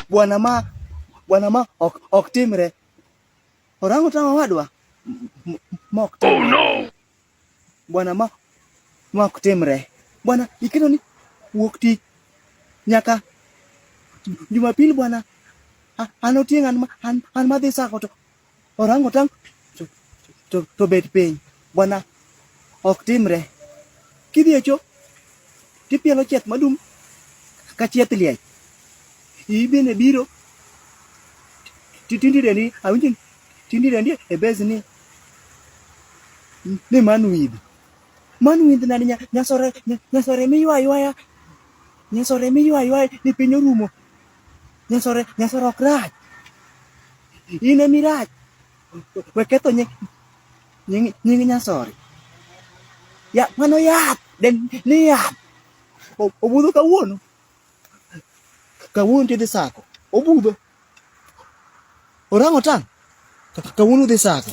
Bwana ma ok timre. Orangutan wadwa mok timre. Oh no. Bwana ma ok timre. Bwana iketo ni wuok tich nyaka Jumapil bwana. An otieng' an madhi sako to orangutan to bet piny. Bwana ok timre. Kidhi echo tipielo chieth madum ka chieth liech. Ibene biro tindi dendi awinjo tindi dendi e base ni man with nani nyasore miywa ywaya ni piny orumo. Nyasore ok rach. In emirach. We ketho nying nyasore. Ya mano yath. Ni yath. Obudho kawuono. Kawuono tidhi sako. Obudho. Orangutan. Kawuono dhi sako.